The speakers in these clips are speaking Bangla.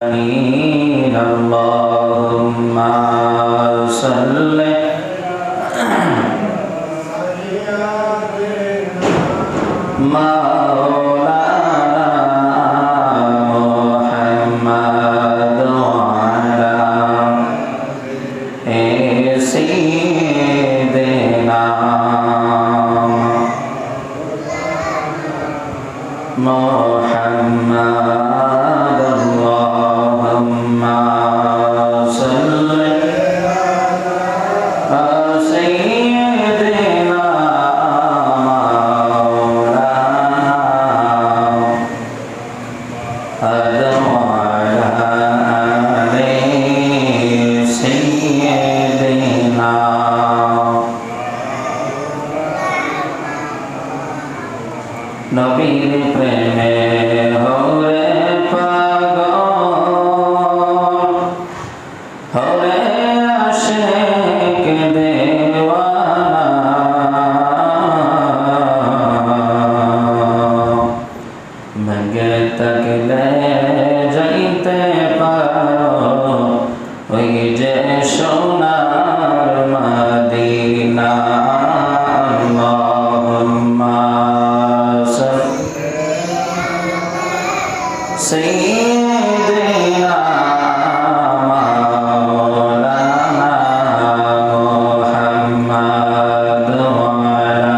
اللهم صل নবীর প্রেমে হরে পাগল হরে আশিক দেওয়ানা ভেগে থাকলে যাইতে পারো ওই যে সোনার মদিনা। سيدنا مولانا محمد وعلى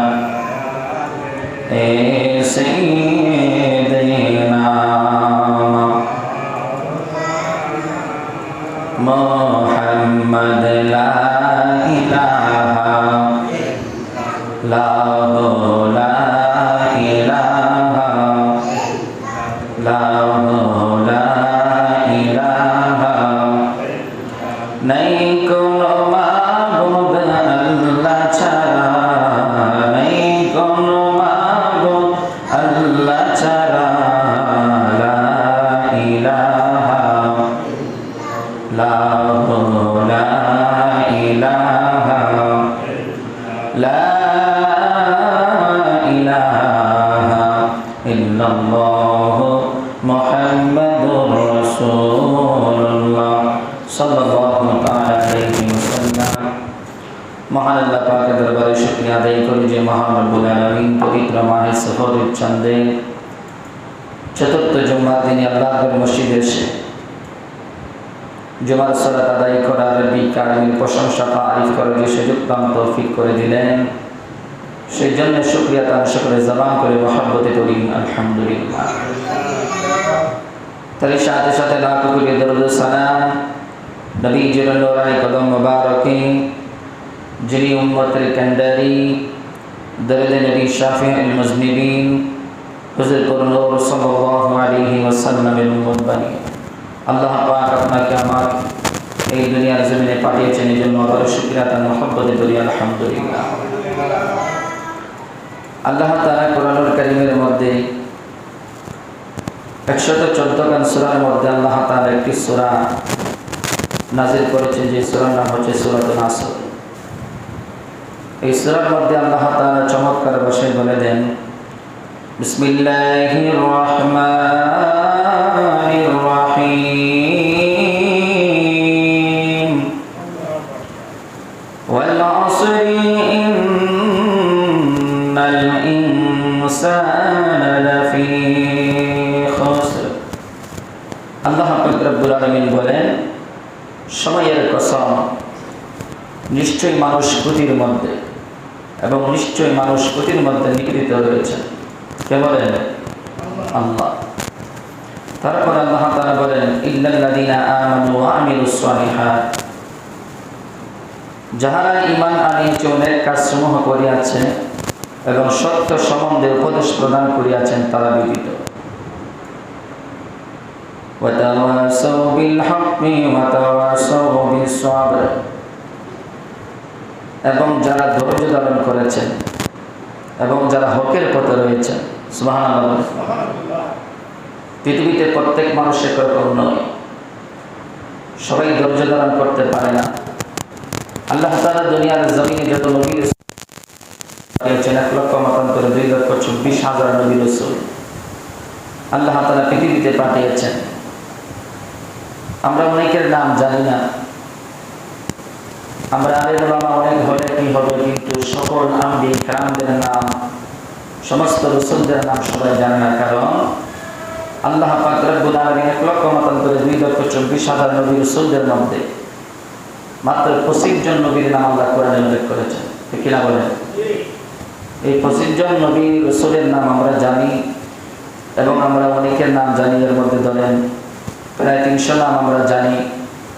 سيدنا محمد لا إله لا নাই কোনো মাবুদ আল্লাহ ছাড়া, নাই কোনো মাবুদ আল্লাহ ছাড়া। লা ইলাহা লা ইলাহা লা ইলাহা ইল্লাল্লাহ মুহাম্মাদুর রাসূলুল্লাহ সাল্লাল্লাহু তাআলা আলাইহি ওয়াসাল্লাম। মহান আল্লাহ পাকের দরবারে শুকরিয়া আদায় করি যে মহান রব্বুল আলামিন পবিত্র মাহে সফরের চাঁদে চতুর্থ জুমার দিনে আল্লাহর মসজিদে এসে জুমার সালাত আদায় করার রব্বিল কারীমের প্রশংসা তারিফ করার যে সুযোগ তৌফিক করে দিলেন, সেই জন্য শুকরিয়া তার শুকরে জবান করে মহব্বতে করি আলহামদুলিল্লাহ। তার সাথে সাথে লাখ কোটি দরুদ সালাম নবীজির নূরানি কদম মুবারকে যিনি উম্মতের কান্ডারি দরুদ নবী শাফিউল মুজনিবিন হুজুর নূর সাল্লাল্লাহু আলাইহি ওয়াসাল্লামের উম্মত বানিয়ে আল্লাহ পাক আপনাকে আমার এই দুনিয়ার জমিনে পাঠিয়েছেন, এই জন্য আবার শুকরিয়া তার মহব্বতে করি আলহামদুলিল্লাহ। আল্লাহ তাআলা কোরআনুল কারীমের মধ্যে 114 খান সূরার মধ্যে আল্লাহ তাআলা একটি সূরা নাযিল করেছেন, যে সূরার নাম হচ্ছে সূরাতুন নাসর। এই সূরার মধ্যে আল্লাহ তাআলা চমৎকার ভাষায় বলে দেন, বিসমিল্লাহির রহমানির রহিম ওয়াল আসরি ইন্নাল ইনসানা লাফি খুসর। আল্লাহ পাক রব্বুল আলামিন বলেন, সময়ের কসম, নিশ্চয়ই মানুষ ক্ষতির মধ্যে এবং নিশ্চয়ই মানুষ ক্ষতির মধ্যে নিপীড়িত রয়েছে। কে বলেন? আল্লাহ। তারপর আল্লাহ তাআলা বলেন, ইল্লাল্লাযীনা আমানু ওয়া আমিলুস সালিহাত, যাহারা ঈমান আনিয়াছে ও নেক কাজসমূহ করিয়াছে এবং সত্য সম্বন্ধে উপদেশ প্রদান করিয়াছেন তারা ব্যতীত। ওয়া তাওয়াসাউ বিল হাক্কি ওয়া তাওয়াসাউ বিস সাবর, এবং যারা ধৈর্য ধারণ করেছেন এবং যারা হকের পথে রয়েছেন। সুবহানাল্লাহ। পৃথিবীতে প্রত্যেক মানুষ একরকম নয়, সবাই ধৈর্য ধারণ করতে পারে না। আল্লাহ তাআলা দুনিয়ার জমিনে যত নবী রাসূল 1,24,000 নবী রাসূল আল্লাহ তাআলা পৃথিবীতে পাঠিয়েছেন। আমরা অনেকের নাম জানি না। আমরা আলেম ওলামা অনেক হলে কি হবে, কিন্তু সকল আম্বিয়া কিরামদের নাম, সমস্ত রাসূলদের নাম সবাই জানে না। কারণ আল্লাহ পাক রব্বুল আলামিন 1,24,24,000 নবী রাসূলদের মধ্যে মাত্র 25 জন নবীর নাম আল্লাহ কোরআনে উল্লেখ করেছেন। ঠিক কি না বলেন? এই 25 জন নবী রাসূলের নাম আমরা জানি এবং আমরা অনেকের নাম জানি। এর মধ্যে ধরেন প্রায় 300 নাম আমরা জানি,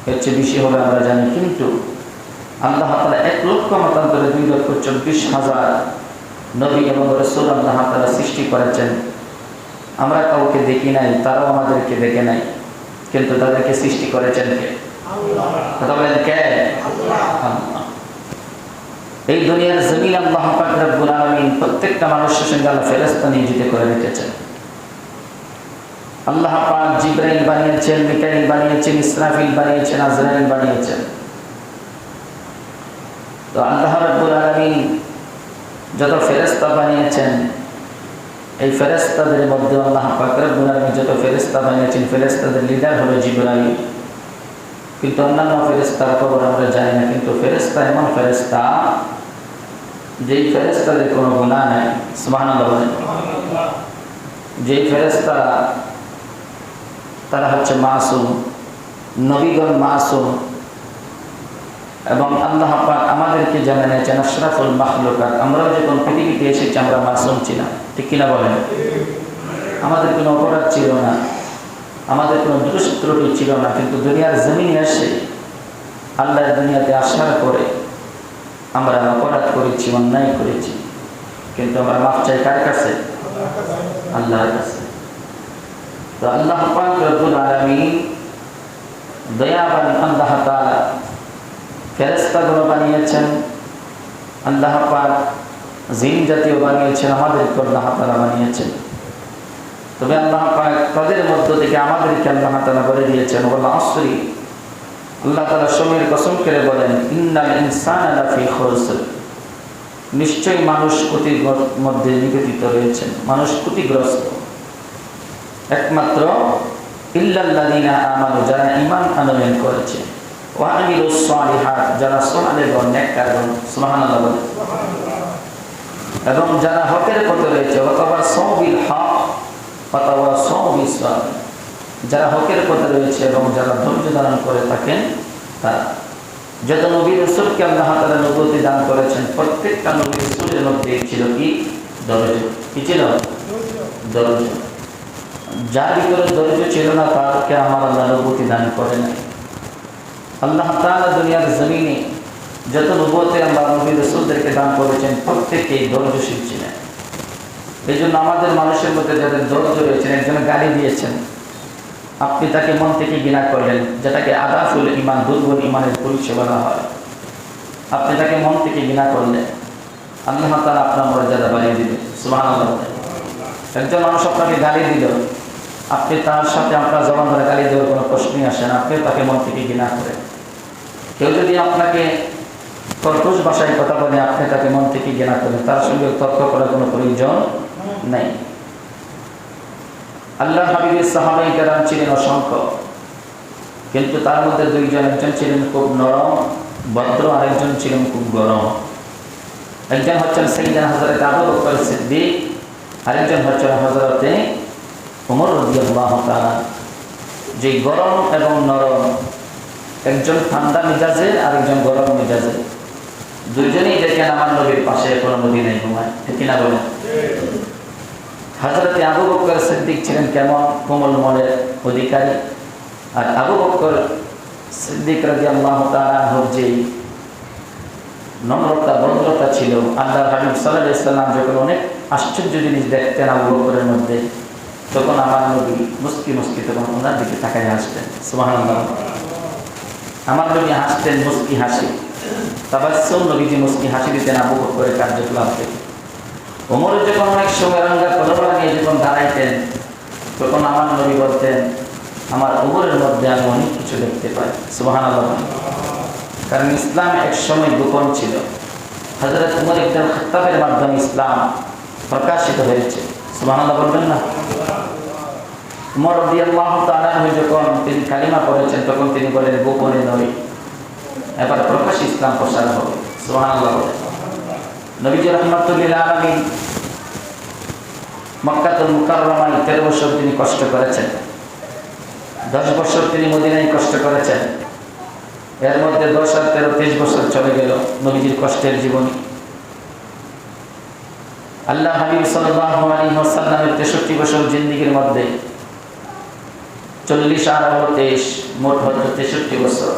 এর চেয়ে বেশি হবে আমরা জানি। কিন্তু আল্লাহ তাআলা 1,24,24,000 নবী এবং রাসূল আল্লাহ তাআলা সৃষ্টি করেছেন। আমরা কাউকে দেখি নাই, তারাও আমাদেরকে দেখে নাই, কিন্তু তাদেরকে সৃষ্টি করেছেন কে? আল্লাহ। কথা বলেন কে? আল্লাহ। এই দুনিয়ার জমিন আল্লাহ পাক রব্বুল আলামিন প্রত্যেকটা মানুষের সঙ্গে আল্লাহ ফেরেশতা নিয়োজিত করে রেখেছেন। আল্লাহ পাক জিবরাইল বানিয়েছেন, মিকাইল বানিয়েছেন, ইসরাফিল বানিয়েছেন, আজরাইল বানিয়েছেন। তো আল্লাহ রাব্বুল আলামিন যত ফেরেশতা বানিয়েছেন, এই ফেরেশতাদের মধ্যে আল্লাহ পাক রব্বুল আলামিন যত ফেরেশতা বানিয়েছেন, ফেরেশতাদের লিডার হলো জিবরাইল। কিন্তু অন্যান্য ফেরেশতার খবর আমরা জানি না। কিন্তু ফেরেশতা এমন ফেরেশতা যেই ফেরেশতাদের কোনো গুনাহ নাই। সুবহানাল্লাহ। যেই ফেরেশতা তারা হচ্ছে মাসুম, নবীগণ মাসুম, এবং আল্লাহ পাক আমাদেরকে জানিয়েছেন আশরাফুল মাখলুকাত। আমরাও যখন পৃথিবীতে এসেছি আমরা মাসুম ছিলাম। ঠিক কিনা বলেন? আমাদের কোনো অপরাধ ছিল না, আমাদের কোনো দোষ ত্রুটি ছিল না। কিন্তু দুনিয়ার জমিনে এসে আল্লাহর দুনিয়াতে আসার পরে আমরা অপরাধ করেছি, অন্যায় করেছি, কিন্তু আমরা মাফ চাই কার কাছে? আল্লাহর কাছে। তো আল্লাহ পাক রব্বুল আলামিন দয়াবান আল্লাহ তাআলা ফেরেশতাগুলো বানিয়েছেন, আল্লাহ পাক জিন জাতীয় বানিয়েছেন, আমাদেরকে আল্লাহ তাআলা বানিয়েছেন। তবে আল্লাহ পাক তাদের মধ্য থেকে আমাদেরকে আল্লাহ তাআলা বলে দিয়েছেন ওয়াল আসরি। আল্লাহ তাআলা সময়ের কসম করে বলেন ইন্নাল ইনসানা লাফি খুসর। নিশ্চয়ই মানুষ ক্ষতির মধ্যে নিগঠিত রয়েছেন, মানুষ ক্ষতিগ্রস্ত। একমাত্র ইল্লাল্লাযিনা আমানু, যারা ঈমান আনয়ন করেছে, ওয়া আমিলুস সালিহাত, যারা সালেহ ও নেককারগণ। সুবহানাল্লাহ। এবং যারা হকের পথে রয়েছে, ওয়া তাওয়াসাউ বিল হক ওয়া তাওয়াসাউ বিস সাবর, যারা হকের পথে রয়েছে এবং যারা ধৈর্য ধারণ করে থাকেন তারা। যত নবী রাসূলকে আল্লাহ তাআলা নবুয়তি দান করেছেন, প্রত্যেকটা নবী রাসূলের মধ্যে ছিল কি? ধৈর্য। কি ছিল? ধৈর্য। যার ভিতরে ধৈর্য ছিল না তাকে আমার আল্লাহ নবুয়তি দান করে নাই। আল্লাহ তাআলা দুনিয়ার জমিনে যত নবুয়তি আল্লাহ নবী রাসূলদেরকে দান করেছেন, প্রত্যেকেই ধৈর্যশীল ছিলেন। এই জন্য আমাদের মানুষের মধ্যে যাদের ধৈর্য রয়েছেন, একজনে গালি দিয়েছেন, আপনি তাকে মন থেকে ঘৃণা করলেন, যেটাকে আদাফুল ঈমান, দুর্বল ঈমানের পরিচয় বলা হয়। আপনি তাকে মন থেকে ঘৃণা করলেন, আল্লাহ তাআলা আপনার মর্যাদা বাড়িয়ে দিবেন। সুবহানাল্লাহ। একজন মানুষ আপনাকে গালি দিল, আপনি তার সাথে আপনার জবান ধরে গালি দেওয়ার কোনো প্রশ্নই আসে না, আপনিও তাকে মন থেকে ঘৃণা করেন। কেউ যদি আপনাকে কর্কশ ভাষায় কথা বলে, আপনি তাকে মন থেকে ঘৃণা করেন, তার সঙ্গে তর্ক করার কোনো প্রয়োজন নেই। আল্লাহ হাবিবের সাহাবায়ে কেরাম ছিলেন অসংখ্য, কিন্তু তার মধ্যে দুইজন, একজন ছিলেন খুব নরম ভদ্র, আরেকজন ছিলেন খুব গরম। একজন হচ্ছেন সাইয়েদনা হযরত আবু বকর সিদ্দিক, আরেকজন হচ্ছেন হযরতে ওমর রাদিয়াল্লাহু তাআলা। যে গরম এবং নরম, একজন ঠান্ডা মেজাজের, আরেকজন গরম মেজাজের, দুইজনেই দেখেন আমার নবীর পাশে কোনো মদিনায় ঘুমায়। ঠিক না বলেন? হযরতে আবু বকর সিদ্দিক ছিলেন কেমন? কোমল মনের অধিকারী। আর আবু বকর সিদ্দিক রাদিয়াল্লাহু তাআলা যে নম্রতা, ভদ্রতা ছিল, আল্লাহর হাবিব সাল্লাল্লাহু আলাইহি ওয়াসাল্লাম যখন অনেক আশ্চর্য জিনিস দেখতেন আবু বকরের মধ্যে, তখন আমার নবী মুস্কি মুস্কি তখন ওনার দিকে তাকায় হাসতেন। সুবহানাল্লাহ। আমার নবী হাসতেন মুস্কি হাসি, তাবাসসুম, নবীজি মুস্কি হাসি দিতেন আবু বকরের কার্যকলাপ থেকে। ওমরের যখন অনেক সময় রঙা তলোয়ার নিয়ে যখন দাঁড়াইতেন, তখন আমার নবী বলতেন আমার ওমরের মধ্যে আমি অনেক কিছু দেখতে পাই। সুবহানাল্লাহ। কারণ ইসলাম এক সময় গোপন ছিল, হযরত উমর ইবনে খাত্তাবের মাধ্যমে ইসলাম প্রকাশিত হয়েছে। সুবহানাল্লাহ বলবেন না? উমর রাদিয়াল্লাহু তাআলা যখন তিনি কালিমা পড়েছেন তখন তিনি বলেন গোপনে নয়, এবার প্রকাশ ইসলাম প্রচার হবে। সুবহানাল্লাহ। নবীজি রাহমাতুল লিল আলামিন মক্কাতুল মুকাররমায় 13 বছর তিনি কষ্ট করেছেন, 10 বছর তিনি মদিনায় কষ্ট করেছেন। এর মধ্যে 10 আর 13 23 বছর চলে গেল নবীজির কষ্টের জীবনী। আল্লাহ হাবিব সাল্লাল্লাহু আলাইহি ওয়াসাল্লামের 63 বছর জিন্দেগীর মধ্যে 40 আর 23 মোট হলো 63 বছর।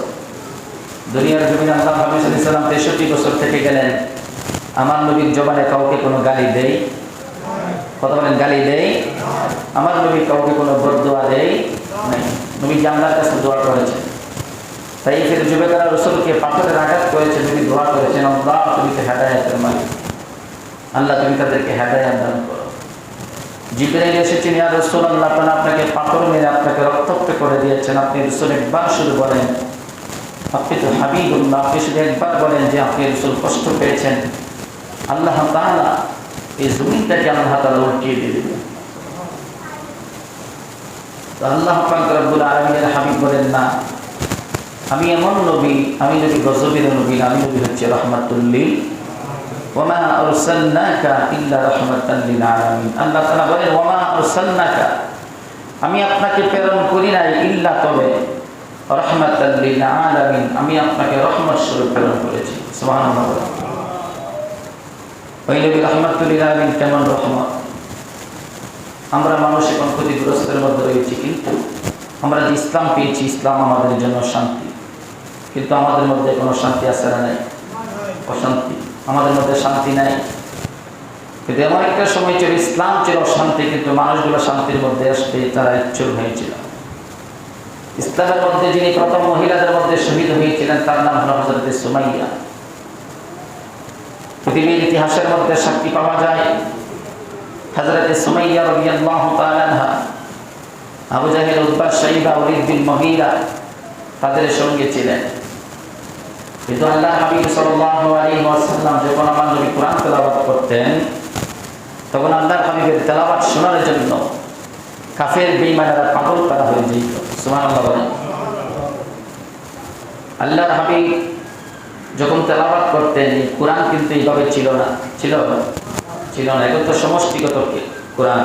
দুনিয়ার জমিনে আল্লাহ হাবিব সাল্লাল্লাহু আলাইহি ওয়াসাল্লাম 63 বছর থেকে গেলেন। আমার নবীর জবানে কাউকে কোনো গালি দেই? কথা বলেন, গালি দেই? আমার নবী কাউকে কোনো বদদুয়া দেই নাই। নবী আল্লাহর কাছে দোয়া করেছেন। তাইফের যুবকেরা রাসূলকে পাথরের আঘাত করেছে, নবী দোয়া করেছেন, আল্লাহ তুমি তো হেদায়েতের মালিক, আল্লাহ তুমি তাদেরকে হেদায়েত দান করো। জিবরাইল এসেছেন, ইয়া রাসূলুল্লাহ আপনাকে পাথর মেরে আপনাকে রক্তাক্ত করে দিয়েছেন, আপনি রাসূল একবার শুধু বলেন, আপনি তো হাবিবুল্লাহ, আপনি শুধু একবার বলেন যে আপনি রাসূল কষ্ট পেয়েছেন, আল্লাহ তাআলা এই জমিনটাকে আল্লাহ তাআলা উল্টিয়ে দিবেন। তো আল্লাহ পাক রব্বুল আলামিনের হাবিব বলেন, না আমি এমন নবী, আমি নবী গজবের নবী, আমি নবী হচ্ছে রাহমাতুল লিল ওয়ামা আরসালনাকা ইল্লা রাহমাতাল লিল আলামিন। আল্লাহ তাআলা বলেন, ওয়ামা আরসালনাকা, আমি আপনাকে প্রেরণ করি নাই ইল্লা তবে রাহমাতাল লিল আলামিন, আমি আপনাকে রহমত স্বরূপ প্রেরণ করেছি। সুবহানাল্লাহ। ওই নবী রাহমাতুল লিল আলামিন কেমন রহমত। আমরা মানুষ এখন ক্ষতিগ্রস্তের মধ্যে রয়েছি, কিন্তু আমরা যে ইসলাম পেয়েছি, ইসলাম আমাদের জন্য শান্তি, কিন্তু আমাদের মধ্যে কোনো শান্তি আছে না? নাই, অশান্তি। আমাদের মধ্যে শান্তি নাই। কিন্তু এমন একটা সময় ছিল ইসলাম ছিল অশান্তি, কিন্তু মানুষগুলো শান্তির মধ্যে আসতে তারা ইচ্ছুক হয়েছিল। ইসলামের মধ্যে যিনি প্রথম মহিলাদের মধ্যে শহীদ হয়েছিলেন তার নাম হল হযরত সুমাইয়া। পৃথিবীর ইতিহাসের মধ্যে সাক্ষী পাওয়া যায় হযরত সুমাইয়া রাদিয়াল্লাহু তাআলা আনহা আবু জাহেল, উতবা, শাইবা, ওলীদ বিন মুগীরা তাদের সঙ্গে ছিলেন। কিন্তু আল্লাহ হাবিব সাল্লাল্লাহু আলাইহি ওয়াসাল্লাম যখন আমার নবী কোরআন তেলাওয়াত করতেন, তখন আল্লাহর হাবিবের তেলাওয়াত শোনার জন্য কাফের বেঈমানেরা পাগল করা হয়ে যেত। সুবহানাল্লাহ বলেন। আল্লাহর হাবিব যখন তেলাওয়াত করতেন, কোরআন কিন্তু এইভাবে ছিল না, ছিল না। এখন তো সমষ্টিগত কোরআন,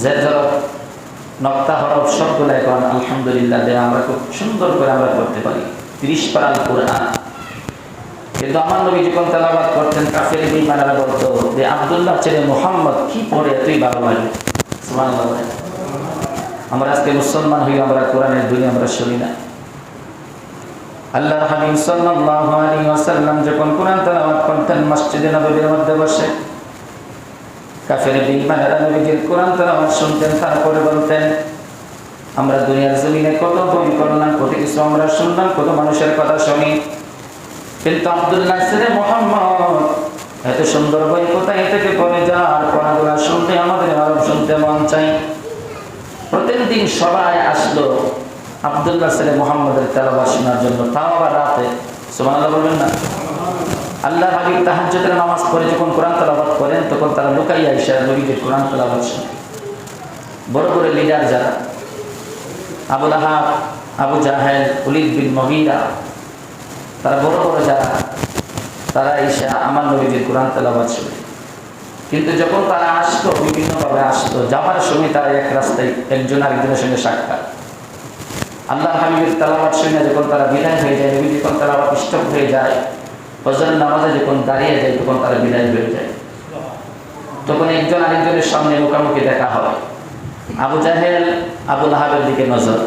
জের হরফ, নক্তা হরফ সবগুলো এখন আলহামদুলিল্লাহ দেয়া আমরা খুব সুন্দর করে আমরা করতে পারি। 30 পারার কোরআন। কিন্তু আমার নবী যখন তেলাওয়াত করতেন, কাফের বেঈমানেরা বলতো যে আব্দুল্লাহ ছেলে মুহাম্মদ কি পড়ে এতই ভালো লাগে। সুবহানাল্লাহ। আমরা আজকে মুসলমান হই, আমরা কোরআনের দুই আমরা শুনি না। আল্লাহর হাবিব সাল্লাল্লাহু আলাইহি ওয়াসাল্লাম যখন কোরআন তেলাওয়াত করতেন মসজিদে নববীর মধ্যে বসে, কাফের বেঈমানেরা নবীজির কোরআন তেলাওয়াত শুনতেন, তারপরে বলতেন আমরা দুনিয়ার জমিনে কত বই করলাম, কত কিছু আমরা শুনলাম, কত মানুষের কথা শুনি, কিন্তু আব্দুল্লাহ ছেলে মুহাম্মদ এত সুন্দর বই কোথায় থেকে পড়ে যার পড়াগুলা শুনতে আমাদের আরো শুনতে মন চাই। প্রতিদিন সবাই আসলো আব্দুল্লাহ ছেলে মুহাম্মদের তেলাওয়াত শোনার জন্য, তাও আবার রাতে। সুবহানাল্লাহ বলবেন না? আল্লাহ হাবিব তাহাজ্জুদের নামাজ পড়ে যখন কোরআন তেলাওয়াত করেন, তখন তারা লুকাইয়া এসে নবীজির কোরআন তেলাওয়াত শোনে। বড় বড় লিডার যারা, আবু লাহাব, আবু জাহেল, ওলীদ বিন মুগীরা, তারা বড় বড় যারা, তারা এসে আমার নবীজির কোরআন তেলাওয়াত শুনে। কিন্তু যখন তারা আসতো, বিভিন্নভাবে আসতো, যাবার সময় তারা এক রাস্তায় একজন আরেকজনের সঙ্গে সাক্ষাৎ। আল্লাহ হাবিবের তেলাওয়াত শুনে যখন তারা বিদায় হয়ে যায়, নবী যখন তেলাওয়াত স্টপ হয়ে যায়, ফজরের নামাজে যখন দাঁড়িয়ে যায়, তখন তারা বিদায় হয়ে যায়। তখন একজন আরেকজনের সামনে মুখোমুখি দেখা হয়। আবু জাহেল আবু লাহাবের দিকে নজর,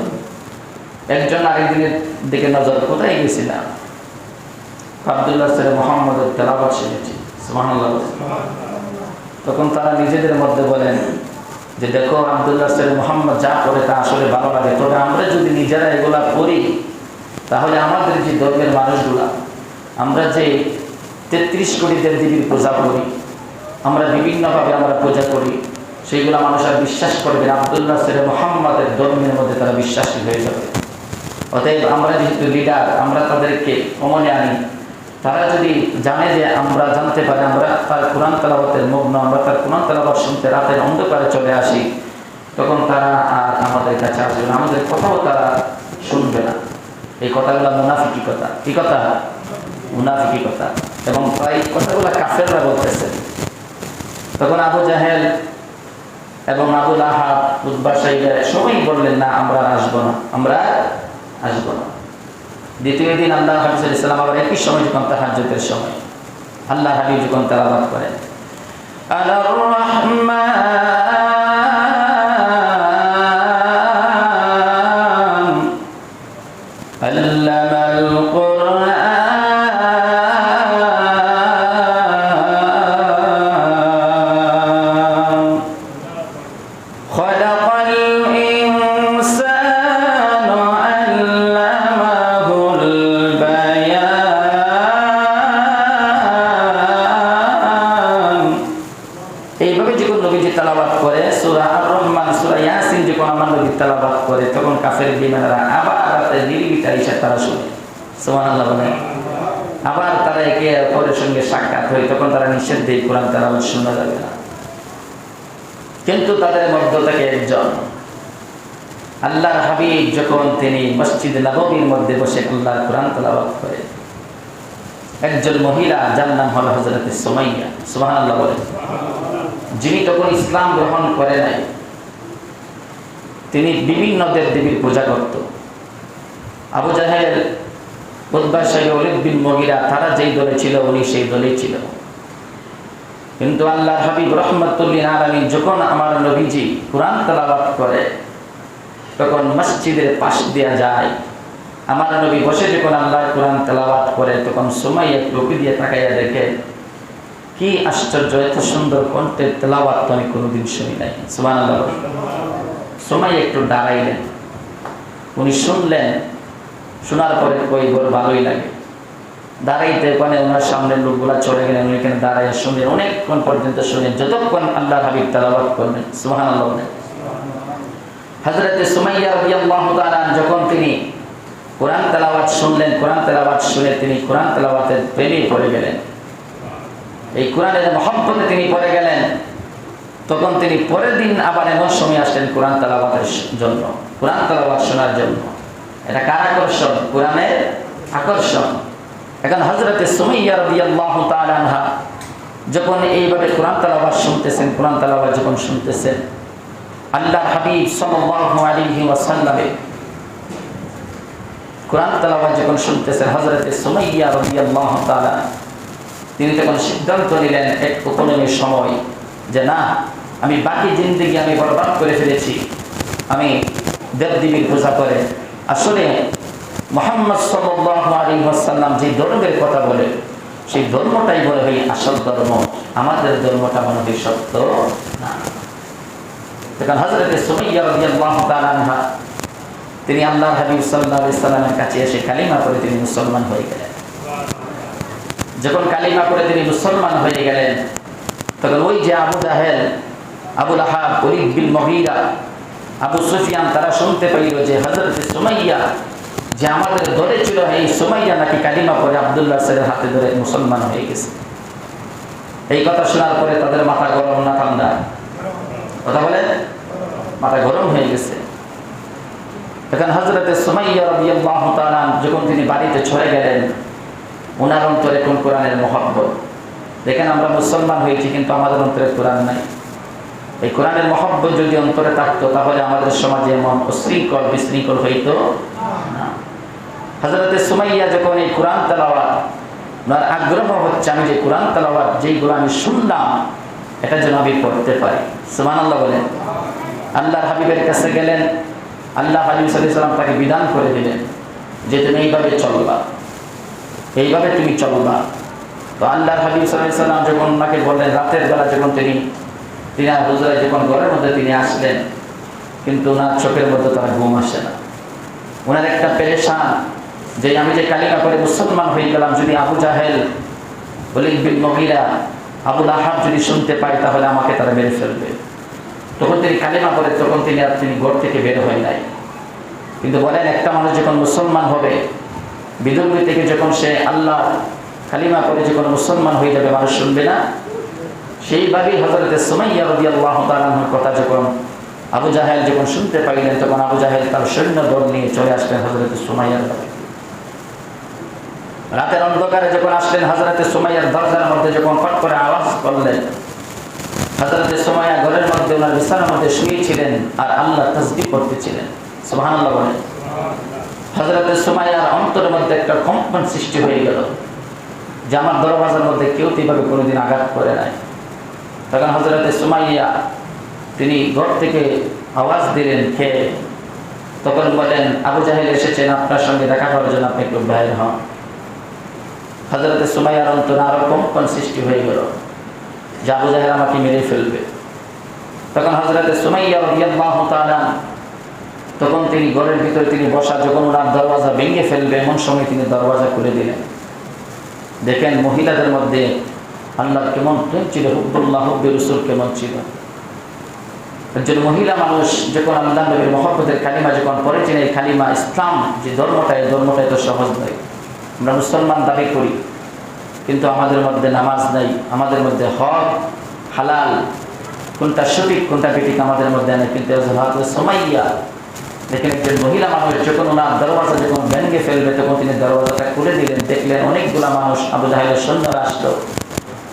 একজন আরেকজনের দিকে নজর, কোথায় গেছিলাম? আব্দুল্লাহ ছেলে মুহাম্মদের তেলাওয়াত শুনেছি। সুবহানাল্লাহ। তখন তারা নিজেদের মধ্যে বলেন যে দেখো আব্দুল্লাহ ছেলে মুহাম্মদ যা করে তা আসলে ভালো লাগে, তবে আমরা যদি নিজেরা এগুলা করি তাহলে আমাদের যে ধর্মের মানুষগুলা, আমরা যে 33 কোটি দেবদেবীর পূজা করি, আমরা বিভিন্নভাবে আমরা পূজা করি, সেইগুলো মানুষ আর বিশ্বাস করবে। আব্দুল্লাহ ছেলে মুহাম্মদের ধর্মের মধ্যে তারা বিশ্বাসী হয়ে যাবে। অতএব আমরা যেহেতু লিডার, আমরা তাদেরকে অমনে আনি। তারা যদি জানে যে আমরা জানতে পারি আমরা তার কোরআন তেলাওয়াতের মগ্ন, আমরা তার কোরআন তেলাওয়াত শুনতে রাতের অন্ধকারে চলে আসি, তখন তারা আর আমাদের কাছে আসবে না, আমাদের কথাও তারা শুনবে না। এই কথাগুলো মুনাফিকি কথা। কি কথা? মুনাফিকি কথা। এবং এই কথাগুলো কাফেররা বলতেছে। তখন আবু জাহেল এবং আবু লাহাব, উতবা, সাইবা সবাই বললেন, না আমরা আসবো না, আমরা আসবো না। দ্বিতীয় দিন আল্লাহ হাবিব সাল্লাল্লাহু আলাইহি ওয়াসাল্লাম আবার একই সময় যখন তাহাজ্জুদের সময় আল্লাহ হাবিব যখন তেলাওয়াত করেন, আলার রহমান আল্লামাল কুরআন খালাকাল ইনসানা আল্লামাহুল বায়ান। এইভাবে যখন নবীজি তেলাওয়াত করে সূরা আর রহমান, সূরা ইয়াসিন যখন আমার নবী তেলাওয়াত করে, তখন কাফের বিমানেরা আবার রাতে নির্বিটা এসে তারা শুনে। সুবহানাল্লাহ বলে। আবার তারা একে অপরের সঙ্গে সাক্ষাৎ হয়, তখন তারা নিষেধ দেয় কোরআন তেলাওয়াত শোনা যাবে না। কিন্তু তাদের মধ্য থেকে একজন আল্লাহর হাবিব যখন তিনি মসজিদ নববীর মধ্যে বসে আল্লাহর কোরআন তেলাওয়াত করে, একজন মহিলা যার নাম হলো হযরত সুমাইয়া, সুবহানাল্লাহ বলে, যিনি তখন ইসলাম গ্রহণ করে নাই। তিনি বিভিন্ন দেব-দেবীর পূজা করত। আবু জাহেল, উতবা, সাইবা, ওলীদ বিন মুগীরা তারা যেই দলে ছিল উনি সেই দলেই ছিল। কিন্তু আল্লাহর হাবিব রাহমাতুল লিল আলামিন যখন আমার নবীজি কোরআন তেলাওয়াত করে, তখন মসজিদের পাশ দিয়ে যায়। আমার নবী বসে যখন আল্লাহর কোরআন তেলাওয়াত করে, তখন সুমাইয়া টুপি দিয়ে তাকাইয়া দেখে, কি আশ্চর্য, এত সুন্দর কণ্ঠের তেলাওয়াত তো আমি কোনোদিন শুনি নাই। সুবহানাল্লাহ। সুমাইয়া একটু দাঁড়াইলেন, উনি শুনলেন, শোনার পরে কই বড় ভালোই লাগে। দাঁড়াইতে ওখানে ওনার সামনের লোকগুলা চলে গেলেন, উনি এখানে দাঁড়াইয়া শুনলেন, অনেকক্ষণ পর্যন্ত শুনলেন, যতক্ষণ আল্লাহর হাবিব তেলাওয়াত করলেন। সুবহানাল্লাহ। হযরত সুমাইয়া রাদিয়াল্লাহু তাআলা যখন তিনি কোরআন তেলাওয়াত শুনলেন, কোরআন তেলাওয়াত শুনে তিনি কোরআন তেলাওয়াতের প্রেমে পড়ে গেলেন, এই কোরআনের মহব্বতে তিনি পড়ে গেলেন। তখন তিনি পরের দিন আবার এমন সময় আসলেন কোরআন তেলাওয়াতের জন্য, কোরআন তেলাওয়াত শোনার জন্য। এটা কার আকর্ষণ? কোরআনের আকর্ষণ। এখন হযরত সুমাইয়া রাদিয়াল্লাহু তাআলা আনহা যখন এইভাবে কোরআন তেলাওয়াত শুনতেছেন, কোরআন তেলাওয়াত যখন শুনতেছেন, আল্লাহর হাবিব সাল্লাল্লাহু আলাইহি ওয়াসাল্লাম কোরআন তেলাওয়াত যখন শুনতেছেন, হযরত সুমাইয়া রাদিয়াল্লাহু তাআলা তিনি তখন সিদ্ধান্ত নিলেন এক উপনয়নের সময় যে না, আমি বাকি জিন্দেগি আমি বরবাদ করে ফেলেছি আমি দেবদেবীর পূজা করে। আসলে মুহাম্মদ সাল্লাল্লাহু আলাইহি ওয়াসাল্লাম যে ধর্মের কথা বলে, সেই ধর্মটাই বলে হয় আসল ধর্ম, আমাদের ধর্মটা মনে হয় সত্য না। তখন হযরত সুমাইয়া রাদিয়াল্লাহু তাআলা আনহা তিনি আল্লাহর হাবিব সাল্লাল্লাহু আলাইহি ওয়াসাল্লামের কাছে এসে কালিমা পড়ে তিনি মুসলমান হয়ে গেলেন। যখন কালিমা পড়ে তিনি মুসলমান হয়ে গেলেন, তখন ওই যে আবু জাহেল, আবু লাহাব, ওলীদ বিন মুগীরা, আবু সুফিয়ান তারা শুনতে পাইল যে হযরত সুমাইয়া যে আমাদের দলে ছিল, এই সুমাইয়া নাকি কালিমা পড়ে আব্দুল্লাহ স্যারের হাতে ধরে মুসলমান হয়ে গেছে। এই কথা শোনার পরে তাদের মাথা গরম না ঠান্ডা? কথা বলে, মাথা গরম হয়ে গেছে। তখন হযরত সুমাইয়া রাদিয়াল্লাহু তাআলা যখন তিনি বাড়িতে চলে গেলেন, ওনার অন্তরে কোন কোরআনের মহব্বত। দেখেন আমরা মুসলমান হয়েছি কিন্তু আমাদের অন্তরে কোরআন নাই। এই কোরআনের মহব্বত যদি অন্তরে থাকতো তাহলে আমাদের সমাজে এমন উশৃঙ্খল বিশৃঙ্খল হইতো না। হযরত সুমাইয়া যখন এই কোরআন তেলাওয়াত, ওনার আগ্রহ হচ্ছে আমি যে কোরআন তেলাওয়াত যেইগুলো আমি শুনলাম এটা যেন আমি পড়তে পারি। সুবহানাল্লাহ বলেন। আল্লাহর হাবিবের কাছে গেলেন, আল্লাহ হাবিব সাল্লাল্লাহু আলাইহি ওয়াসাল্লাম তাকে বিধান করে দিলেন যে তুমি এইভাবে চলবা, এইভাবে তুমি চলবা। তো আল্লাহর হাবিব সাল্লাল্লাহু আলাইহি ওয়াসাল্লাম যখন ওনাকে বললেন, রাতের বেলা যখন তিনি হুজুরায় যখন ঘরের মধ্যে তিনি আসলেন, কিন্তু ওনার চোখের মধ্যে তার ঘুম আসে না। ওনার একটা পেরেশান যে আমি যে কালিমা করে মুসলমান হয়ে গেলাম, যদি আবু জাহেল, ওলীদ বিন মুগীরা, আবু লাহাব যদি শুনতে পায় তাহলে আমাকে তারা মেরে ফেলবে। তখন তিনি কালিমা করে তখন তিনি ঘর থেকে বের হয় নাই। কিন্তু বলেন একটা মানুষ যখন মুসলমান হবে, বিদুর্মী থেকে যখন সে আল্লাহ কালিমা করে যখন মুসলমান হয়ে যাবে, মানুষ শুনবে না। সেইভাবেই হযরত সুমাইয়া রাদিয়াল্লাহু তাআলা আনহার কথা যখন আবু জাহেল যখন শুনতে পাইলেন তখন আবু জাহেল তার সৈন্য দল নিয়ে চলে আসলেন হযরত সুমাইয়ার কাছে। রাতের অন্ধকারে যখন আসলেন হযরত সুমাইয়ার দরজার মধ্যে যখন ফট করে আওয়াজ করলেন, হযরত সুমাইয়া ঘরের মধ্যে ওনার বিছানার মধ্যে শুয়েছিলেন আর আল্লাহ তাসবিহ করতেছিলেন। সুবহানাল্লাহ বলেন। হযরত সুমাইয়ার অন্তরের মধ্যে একটা কম্পন সৃষ্টি হয়ে গেল যে আমার দরওয়াজার মধ্যে কেউ এইভাবে কোনোদিন আঘাত করে নাই। তখন হযরত সুমাইয়া তিনি ঘর থেকে আওয়াজ দিলেন কে? তখন বলেন আবু জাহেল এসেছেন আপনার সঙ্গে দেখা করার জন্য, আপনি একটু বাইরে হন। হযরত সুমাইয়ার অন্তরে আরো কম্পন সৃষ্টি হয়ে গেল যে আবু জাহেল আমাকে মেরে ফেলবে। তখন হযরত সুমাইয়া রাদিয়াল্লাহু তাআলা তখন তিনি ঘরের ভিতরে তিনি বসা, যখন ওনার দরওয়াজা ভেঙে ফেলবে এমন সময় তিনি দরওয়াজা খুলে দিলেন। দেখেন মহিলাদের মধ্যে আল্লাহর কেমন প্রেম ছিল, হুব্বুল্লাহ হুব্বে রাসূল কেমন ছিল। একজন মহিলা মানুষ যখন আল্লাহ নবীর মহব্বতের কালিমা যখন পড়েছেন, এই কালিমা ইসলাম যে ধর্মটা, এই ধর্মটা এত সহজ নয়। আমরা মুসলমান দাবি করি কিন্তু আমাদের মধ্যে নামাজ নাই, আমাদের মধ্যে হক হালাল কোনটা সঠিক কোনটা বেঠিক আমাদের মধ্যে নেই। কিন্তু সুমাইয়া দেখেন একজন মহিলা মানুষ যখন ওনার দরওয়াজা যখন ভেঙে ফেলবে তখন তিনি দরওয়াজাটা খুলে দিলেন। দেখলেন অনেকগুলা মানুষ, আবু জাহেলের সৈন্যরা আসলো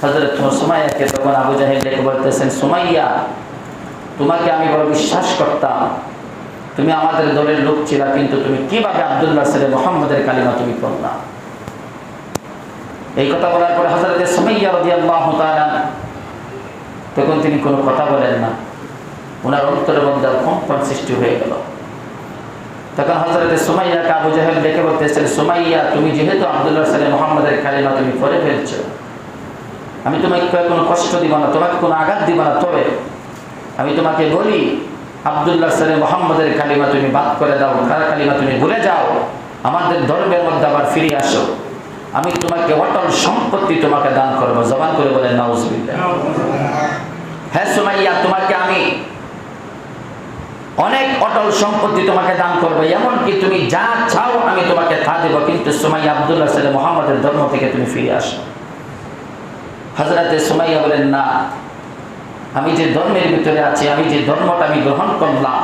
হযরত সুমাইয়াকে। তখন আবু জাহেল ডেকে বলতেছেন, সুমাইয়া তোমাকে আমি বড় বিশ্বাস করতাম, তুমি আমাদের দলের লোক ছিল, কিন্তু তুমি কিভাবে আব্দুল্লাহ ছেলে মুহাম্মদের কালিমা তুমি পড়লা? এই কথা বলার পরে হযরত সুমাইয়া রাদিয়াল্লাহু তাআলা তখন তিনি কোনো কথা বলেন না, ওনার অন্তরের মধ্যে কম্পন সৃষ্টি হয়ে গেল। তখন হযরত সুমাইয়াকে আবু জাহেল ডেকে বলতেছেন, সুমাইয়া তুমি যেহেতু আব্দুল্লাহ ছেলে মুহাম্মদের কালিমা তুমি পড়ে ফেলছো, আমি তোমাকে কোনো কষ্ট দিব না, তোমাকে কোনো আঘাত দিব না, তবে আমি তোমাকে বলি আব্দুল্লাহ ছেলে মুহাম্মদের কালিমা তুমি বাদ করে দাও, কার কালিমা তুমি ভুলে যাও, আমাদের ধর্মের মধ্যে আবার ফিরে আসো, আমি তোমাকে অটল সম্পত্তি তোমাকে দান করবো। জবান করে বলেন নাউজুবিল্লাহ। হ্যাঁ সুমাইয়া, তোমাকে আমি অনেক অটল সম্পত্তি তোমাকে দান করবো, এমনকি তুমি যা চাও আমি তোমাকে তা দেবো, কিন্তু সুমাইয়া আব্দুল্লাহ ছেলে মুহাম্মদের ধর্ম থেকে তুমি ফিরে আসো। হযরত সুমাইয়া বলেন না, আমি যে ধর্মের ভিতরে আছি, আমি যে ধর্মটা আমি গ্রহণ করলাম,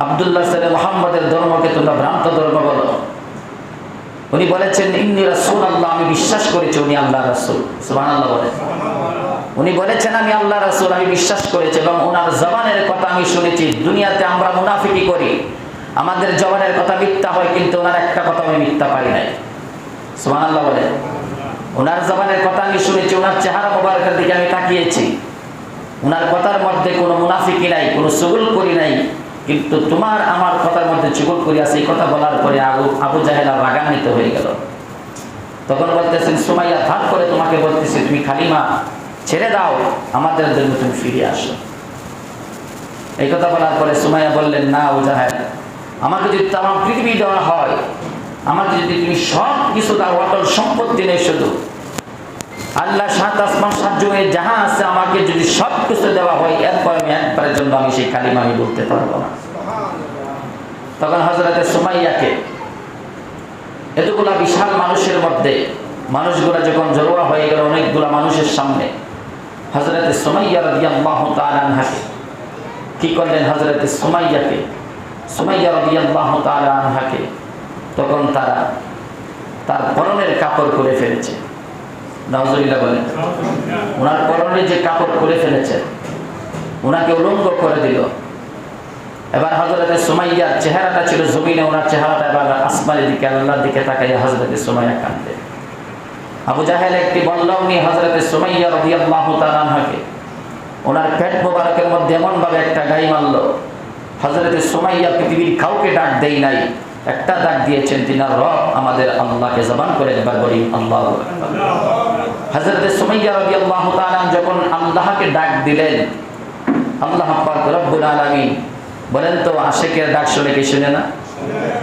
আব্দুল্লাহ ছেলে মুহাম্মদের ধর্মকে তোমরা ভ্রান্ত ধর্ম বলো। উনি বলেছেন ইন্নী রাসূলুল্লাহ, আমি বিশ্বাস করেছি উনি আল্লাহ রাসূল। সুবহানাল্লাহ বলেন। উনি বলেছেন আমি আল্লাহ রাসূল, আমি বিশ্বাস করেছি এবং ওনার জবানের কথা আমি শুনেছি। দুনিয়াতে আমরা মুনাফিকি করি, আমাদের জবানের কথা মিথ্যা হয়, কিন্তু ওনার একটা কথা আমি মিথ্যা পারি নাই। সুবহানাল্লাহ বলেন। ওনার জবানের কথা আমি শুনেছি, ওনার চেহারা মোবারকের দিকে আমি তাকিয়েছি, ওনার কথার মধ্যে কোনো মুনাফিকি নাই, কোনো চুগল করি নাই, কিন্তু তোমার আমার কথার মধ্যে চুগল করি আছে। এই কথা বলার পরে আবু জাহেল রাগান্বিত হয়ে গেল। তখন বলতেছেন সুমাইয়া, ধার করে তোমাকে বলতেছি তুমি কালিমা ছেড়ে দাও, আমাদের জন্য তুমি ফিরে আসো। এই কথা বলার পরে সুমাইয়া বললেন, না আবু জাহেল, আমাকে যদি তামাম পৃথিবী দেওয়া হয়, আমাকে যদি তুমি সব কিছু দাও, অটল সম্পত্তি নেই, শুধু আল্লাহ সাত আসমান সাত জমিনে যাহা আছে, আমাকে যদি সব কিছু দেওয়া হয়, এরপর আমি একবারের জন্য আমি সেই কালিমা আমি বলতে পারবো না। তখন হযরত সুমাইয়াকে এতগুলা বিশাল মানুষের মধ্যে, মানুষগুলা যখন জড়োয়া হয়ে গেল অনেকগুলা মানুষের সামনে, হযরত সুমাইয়া রাদিয়াল্লাহু তাআলা আনহাকে কি করলেন? হযরত সুমাইয়া রাদিয়াল্লাহু তাআলা আনহাকে তখন তারা তার পরনের কাপড় করে ফেলেছে। নাউজুবিল্লাহ বলেন। ওনার পরনে যে কাপড় করে ফেলেছে, ওনাকে উলঙ্গ করে দিল। এবার হযরত সুমাইয়ার চেহারাটা ছিল জমিনে, ওনার চেহারাটা এবার আসমানের দিকে, আল্লাহর দিকে তাকাইয়া হযরত সুমাইয়া কাঁদে। আবু জাহেল একটি বল্লম নিয়ে হযরত সুমাইয়া রাদিয়াল্লাহু তাআলা আনহাকে ওনার পেট মোবারকের মধ্যে এমন ভাবে একটা গাই মারল, হযরত সুমাইয়া পৃথিবীর কাউকে ডাক দেই নাই, একটা ডাক দিয়েছেন তিনার রব আমাদের আল্লাহকে। জবান করে একবার বলি আল্লাহু আকবার। হযরত সুমাইয়া রাদিয়াল্লাহু তাআলা যখন আল্লাহকে ডাক দিলেন, আল্লাহ পাক রব্বুল আলামিন বলেন তো আশিকের ডাক শুনে কি শুনে না?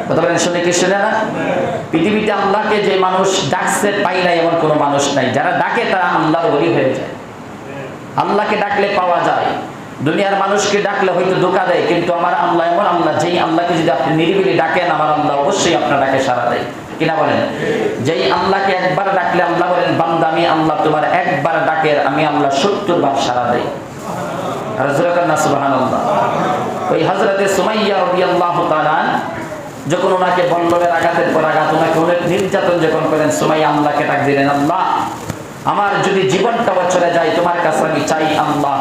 কথা বলেন, শুনে কি শুনে না? পৃথিবীতে আল্লাহকে যে মানুষ ডাকছে পাই নাই এমন কোনো মানুষ নাই। যারা ডাকে তারা আল্লাহর ওলি হয়ে যায়। আল্লাহকে ডাকলে পাওয়া যায়, দুনিয়ার মানুষকে ডাকলে হয়তো ধোঁকা দেয়, কিন্তু আমার আল্লাহ এমন আল্লাহ, যেই আল্লাহকে যদি আপনি নিরিবিলি ডাকেন, আমার আল্লাহ অবশ্যই আপনার ডাকে সাড়া দেয়। কিনা বলেন? যেই আল্লাহকে একবার ডাকলে আল্লাহ বলেন, বান্দা আমি আল্লাহ তোমার একবার ডাকের আমি আল্লাহ 70 বার সাড়া দেই। আর জোরে কান্না সুবহানাল্লাহ। ওই হযরতে সুমাইয়া রাদিয়াল্লাহু তাআলা যখন ওনাকে বল্লমের আঘাতের পর আঘাত, ওনাকে অনেক নির্যাতন যখন করেন, সুমাইয়া আল্লাহকে ডাক দিলেন, আল্লাহ আমার যদি জীবনটাও চলে যায় তোমার কাছে আমি চাই আল্লাহ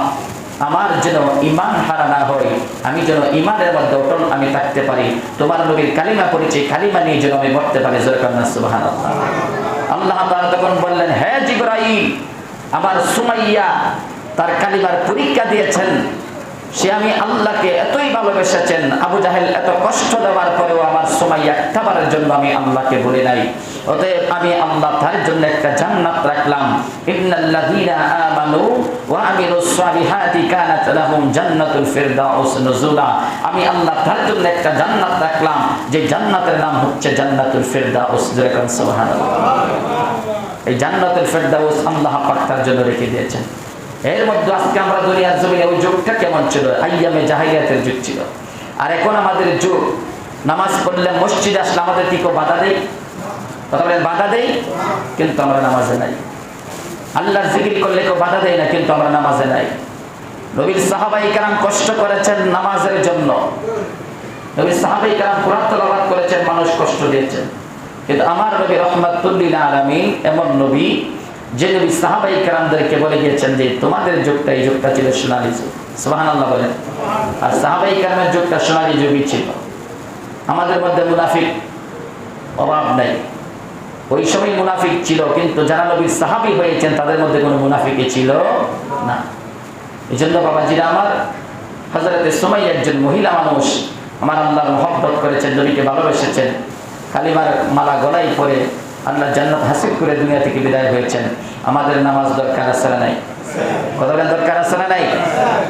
আমার যেন ঈমান হারা না হয়, আমি যেন ঈমানের মধ্যে অটল আমি থাকতে পারি, তোমার নবীর কালিমা পড়েছি, কালিমা নিয়ে যেন আমি মরতে পারি। জোরে কান্না সুবহানাল্লাহ। আল্লাহ তাআলা তখন বললেন, হে জিবরাইল, আমার সুমাইয়া তার কালিমার পরীক্ষা দিয়েছেন, সে আমি আল্লাহকে এতই ভালোবেসেছেন, আবু জাহেল এত কষ্ট দেওয়ার পরেও আমার সুমাইয়া একটাবারের জন্য আমি আল্লাহকে বলি নাই, অতএব আমি আল্লাহ তার জন্য একটা জান্নাত রাখলাম। ইন্নাল্লাযীনা আমানু ওয়া আমিলুস সালিহাতি কানাত লাহুম জান্নাতুল ফিরদাউস নুজুলা। আমি আল্লাহ তার জন্য একটা জান্নাত রাখলাম, যে জান্নাতের নাম হচ্ছে জান্নাতুল ফিরদাউস। যেরকম সুবহানাল্লাহ, এই জান্নাতুল ফিরদাউস আল্লাহ পাক তার জন্য রেখে দিয়েছেন। এর মধ্যে আজকে আমরা দুনিয়ার জমিনে ওই যুগটা কেমন ছিল, আইয়ামে জাহিলিয়াতের যুগ ছিল। আর এখন আমাদের যুগ, নামাজ পড়লে মসজিদে আসলে আমাদের কি কেউ বাধা দেয়? কথা বলেন, বাধা দেয়, কিন্তু আমরা নামাজে নাই। আল্লাহর জিকির করলে কেউ বাধা দেয় না, কিন্তু আমরা নামাজে নাই। নবীর সাহাবায়ে কেরাম কষ্ট করেছেন নামাজের জন্য, নবীর সাহাবায়ে কেরাম কুরআন তেলাওয়াত করেছেন, মানুষ কষ্ট দিয়েছেন, কিন্তু আমার নবী রাহমাতুল লিল আলামিন এমন নবী যে নবী সাহাবায়ে কেরামদেরকে বলে গিয়েছেন যে তোমাদের যুগটা, এই যুগটা ছিল সোনালী যুগ। সুবহানাল্লাহ বলেন। আর সাহাবায়ে কেরামের যুগটা সোনালী যুগই ছিল। আমাদের মধ্যে মুনাফিক অভাব নাই, ওই সময় মুনাফিক ছিল, কিন্তু যারা নবীর সাহাবী হয়েছেন তাদের মধ্যে কোনো মুনাফিকই ছিল না। এই জন্য বাবাজিরা আমার, হযরতে সুমাইয়া একজন মহিলা মানুষ, আমার আল্লাহর মহব্বত করেছেন, নবীকে ভালোবেসেছেন, কালিমার মালা গলায় পরে আল্লাহ জান্নাত হাসিল করে দুনিয়া থেকে বিদায় হয়েছেন। আমাদের নামাজ দরকার আছে না নাই? কথা বলেন, দরকার আছে না নাই?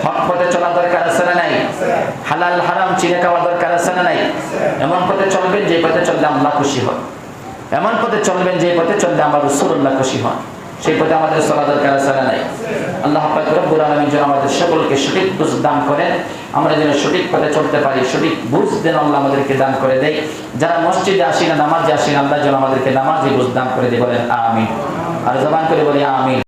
হক পথে চলা দরকার আছে না নাই? হালাল হারাম চিনে খাওয়া দরকার আছে না নাই? এমন পথে চলবেন যে পথে চললে আল্লাহ খুশি হন, এমন পথে চলবেন যে পথে চললে আমার রাসূলুল্লাহ খুশি হন, সেই পথে আমাদের চলা দরকার আছে না নাই? আল্লাহ পাক রব্বুল আলামিন যেন আমাদের সকলকে সঠিক বুঝ দান করেন, আমরা যেন সঠিক পথে চলতে পারি, সঠিক বুঝ দেন আল্লাহ আমাদেরকে দান করে দেয়। যারা মসজিদে আসি না, নামাজে আসি না, আল্লাহ যেন আমাদেরকে নামাজি বুঝ দান করে দেয়। বলেন আমিন। আর জবান করে বলি আমিন।